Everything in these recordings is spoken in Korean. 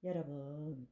여러분,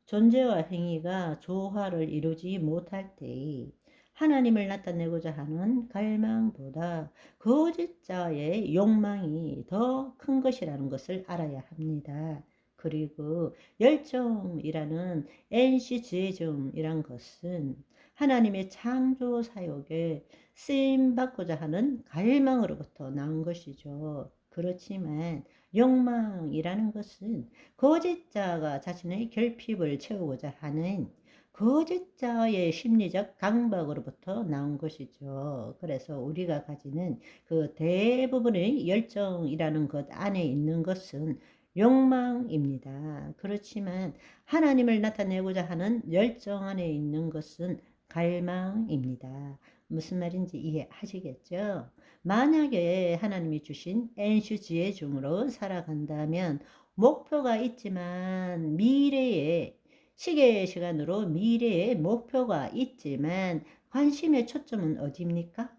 존재와 행위가 조화를 이루지 못할 때 하나님을 나타내고자 하는 갈망보다 거짓자의 욕망이 더 큰 것이라는 것을 알아야 합니다. 그리고 열정이라는 엔시즈이즘이란 것은 하나님의 창조 사역에 쓰임받고자 하는 갈망으로부터 나온 것이죠. 그렇지만 욕망이라는 것은 거짓자가 자신의 결핍을 채우고자 하는 거짓자의 심리적 강박으로부터 나온 것이죠. 그래서 우리가 가지는 그 대부분의 열정이라는 것 안에 있는 것은 욕망입니다. 그렇지만 하나님을 나타내고자 하는 열정 안에 있는 것은 갈망입니다. 무슨 말인지 이해하시겠죠? 만약에 하나님이 주신 엔슈지의 중으로 살아간다면 목표가 있지만 미래에 시계의 시간으로 미래에 목표가 있지만 관심의 초점은 어디입니까?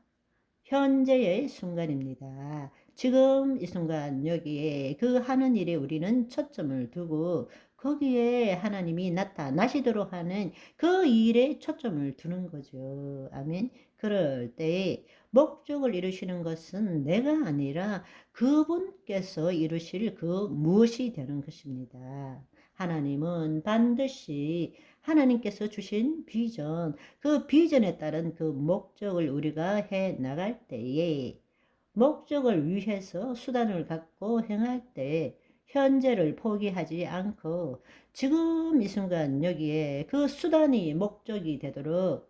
현재의 순간입니다. 지금 이 순간 여기에 그 하는 일에 우리는 초점을 두고 거기에 하나님이 나타나시도록 하는 그 일에 초점을 두는 거죠. 아멘. 그럴 때 목적을 이루시는 것은 내가 아니라 그분께서 이루실 그 무엇이 되는 것입니다. 하나님은 반드시 하나님께서 주신 비전, 그 비전에 따른 그 목적을 우리가 해 나갈 때에 목적을 위해서 수단을 갖고 행할 때 현재를 포기하지 않고 지금 이 순간 여기에 그 수단이 목적이 되도록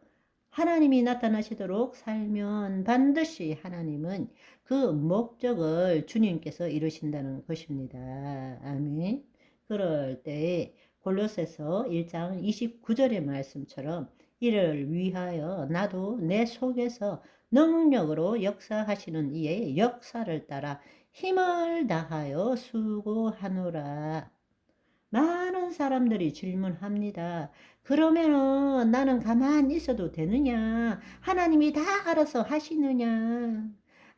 하나님이 나타나시도록 살면 반드시 하나님은 그 목적을 주님께서 이루신다는 것입니다. 아멘. 그럴 때 골로새서 1장 29절의 말씀처럼 이를 위하여 나도 내 속에서 능력으로 역사하시는 이의 역사를 따라 힘을 다하여 수고하노라. 많은 사람들이 질문합니다. 그러면은 나는 가만히 있어도 되느냐? 하나님이 다 알아서 하시느냐?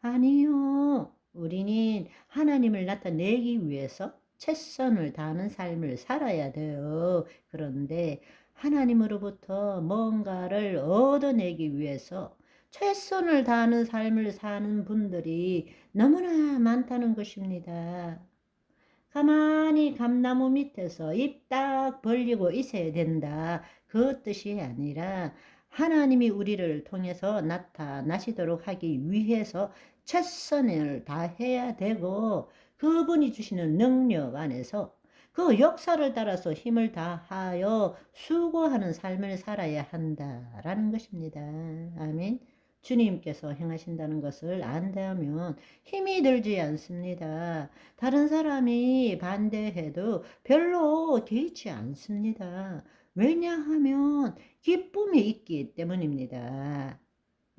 아니요. 우리는 하나님을 나타내기 위해서 최선을 다하는 삶을 살아야 돼요. 그런데 하나님으로부터 뭔가를 얻어내기 위해서 최선을 다하는 삶을 사는 분들이 너무나 많다는 것입니다. 가만히 감나무 밑에서 입 딱 벌리고 있어야 된다. 그 뜻이 아니라 하나님이 우리를 통해서 나타나시도록 하기 위해서 최선을 다해야 되고 그분이 주시는 능력 안에서 그 역사를 따라서 힘을 다하여 수고하는 삶을 살아야 한다라는 것입니다. 아멘. 주님께서 행하신다는 것을 안다면 힘이 들지 않습니다. 다른 사람이 반대해도 별로 개의치 않습니다. 왜냐하면 기쁨이 있기 때문입니다.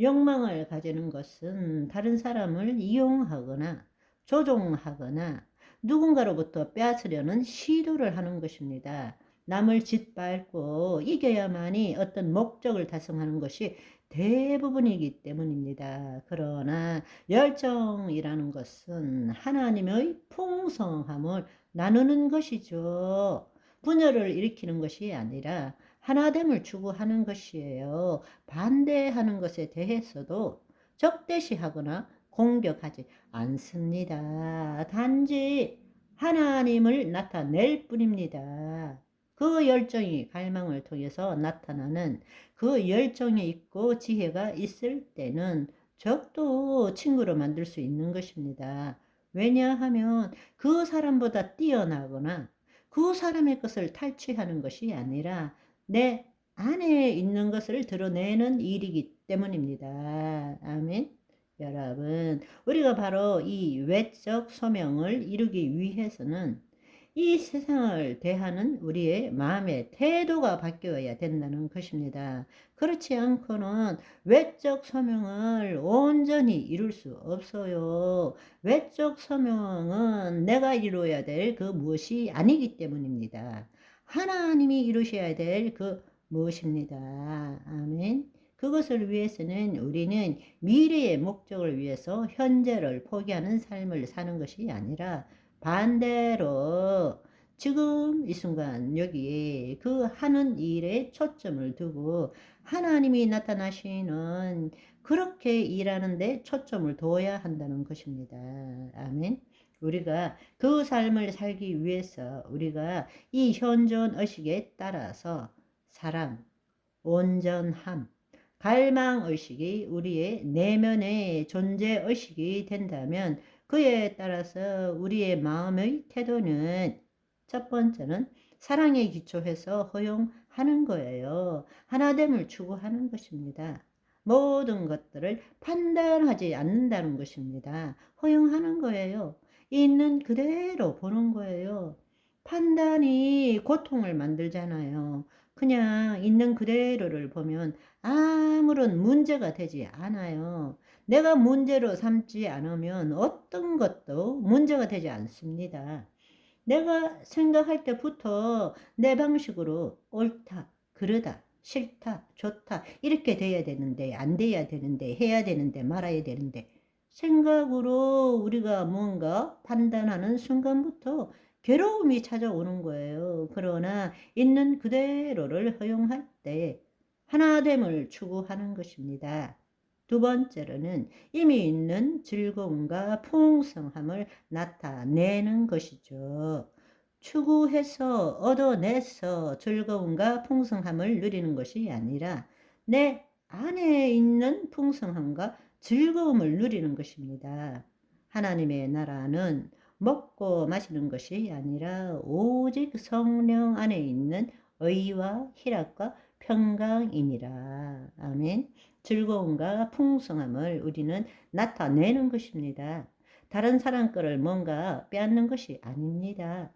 욕망을 가지는 것은 다른 사람을 이용하거나 조종하거나 누군가로부터 빼앗으려는 시도를 하는 것입니다. 남을 짓밟고 이겨야만이 어떤 목적을 달성하는 것이 대부분이기 때문입니다. 그러나 열정이라는 것은 하나님의 풍성함을 나누는 것이죠. 분열을 일으키는 것이 아니라 하나됨을 추구하는 것이에요. 반대하는 것에 대해서도 적대시하거나 공격하지 않습니다. 단지 하나님을 나타낼 뿐입니다. 그 열정이 갈망을 통해서 나타나는 그 열정이 있고 지혜가 있을 때는 적도 친구로 만들 수 있는 것입니다. 왜냐하면 그 사람보다 뛰어나거나 그 사람의 것을 탈취하는 것이 아니라 내 안에 있는 것을 드러내는 일이기 때문입니다. 아멘. 여러분, 우리가 바로 이 외적 소명을 이루기 위해서는 이 세상을 대하는 우리의 마음의 태도가 바뀌어야 된다는 것입니다. 그렇지 않고는 외적 소명을 온전히 이룰 수 없어요. 외적 소명은 내가 이루어야 될 그 무엇이 아니기 때문입니다. 하나님이 이루셔야 될 그 무엇입니다. 아멘. 그것을 위해서는 우리는 미래의 목적을 위해서 현재를 포기하는 삶을 사는 것이 아니라 반대로 지금 이 순간 여기에 그 하는 일에 초점을 두고 하나님이 나타나시는 그렇게 일하는데 초점을 둬야 한다는 것입니다. 아멘. 우리가 그 삶을 살기 위해서 우리가 이 현존 의식에 따라서 사랑, 온전함, 갈망 의식이 우리의 내면의 존재 의식이 된다면 그에 따라서 우리의 마음의 태도는 첫 번째는 사랑에 기초해서 허용하는 거예요. 하나됨을 추구하는 것입니다. 모든 것들을 판단하지 않는다는 것입니다. 허용하는 거예요. 있는 그대로 보는 거예요. 판단이 고통을 만들잖아요. 그냥 있는 그대로를 보면 아무런 문제가 되지 않아요. 내가 문제로 삼지 않으면 어떤 것도 문제가 되지 않습니다. 내가 생각할 때부터 내 방식으로 옳다, 그르다, 싫다, 좋다 이렇게 돼야 되는데 안 돼야 되는데 해야 되는데 말아야 되는데 생각으로 우리가 뭔가 판단하는 순간부터 괴로움이 찾아오는 거예요. 그러나 있는 그대로를 허용할 때 하나됨을 추구하는 것입니다. 두 번째로는 이미 있는 즐거움과 풍성함을 나타내는 것이죠. 추구해서 얻어내서 즐거움과 풍성함을 누리는 것이 아니라 내 안에 있는 풍성함과 즐거움을 누리는 것입니다. 하나님의 나라는 먹고 마시는 것이 아니라 오직 성령 안에 있는 의와 희락과 평강이니라. 아멘. 즐거움과 풍성함을 우리는 나타내는 것입니다. 다른 사람 거를 뭔가 빼앗는 것이 아닙니다.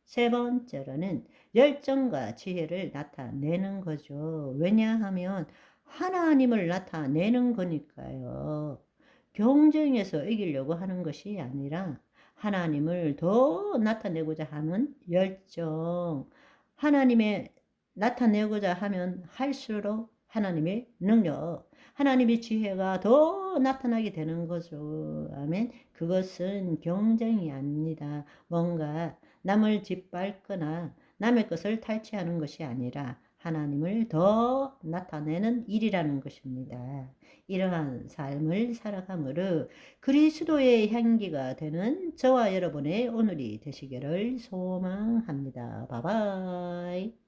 세 번째로는 열정과 지혜를 나타내는 거죠. 왜냐하면 하나님을 나타내는 거니까요. 경쟁에서 이기려고 하는 것이 아니라 하나님을 더 나타내고자 하는 열정, 하나님의 나타내고자 하면 할수록 하나님의 능력, 하나님의 지혜가 더 나타나게 되는 거죠. 아멘. 그것은 경쟁이 아닙니다. 뭔가 남을 짓밟거나 남의 것을 탈취하는 것이 아니라 하나님을 더 나타내는 일이라는 것입니다. 이러한 삶을 살아감으로 그리스도의 향기가 되는 저와 여러분의 오늘이 되시기를 소망합니다. 바이바이.